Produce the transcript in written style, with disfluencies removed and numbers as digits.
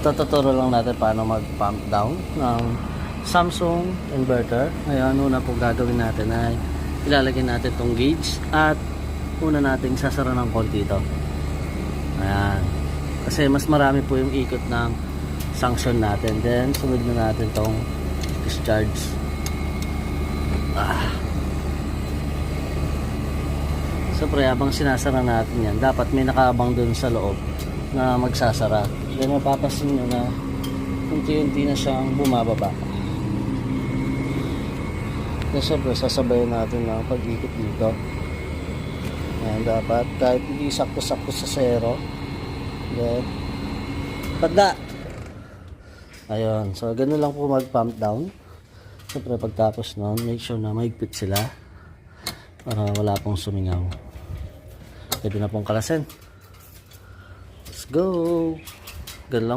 Ito tuturo lang natin paano mag-pump down ng Samsung inverter. Ngayon, una po gagawin natin ay ilalagay natin tong gauge at una nating sasara ng konti ito. Ayan. Kasi mas marami po yung ikot ng sanction natin. Then, sunod na natin tong discharge. Siyempre, habang sinasara natin yan, dapat may nakaabang dun sa loob na magsasara. Then mapapasin nyo na unti-unti na siyang bumababa. Then syempre sasabayan natin ng pag-ikot dito. Ayan, dapat kahit hindi sakto-sakto sa zero. Then pagda. Ayun, so ganun lang po mag-pump down. Syempre pagtapos nun, make sure na mahigpit sila para wala pong sumingaw. Pwede na pong kalasin. Let's go! Ganun lang.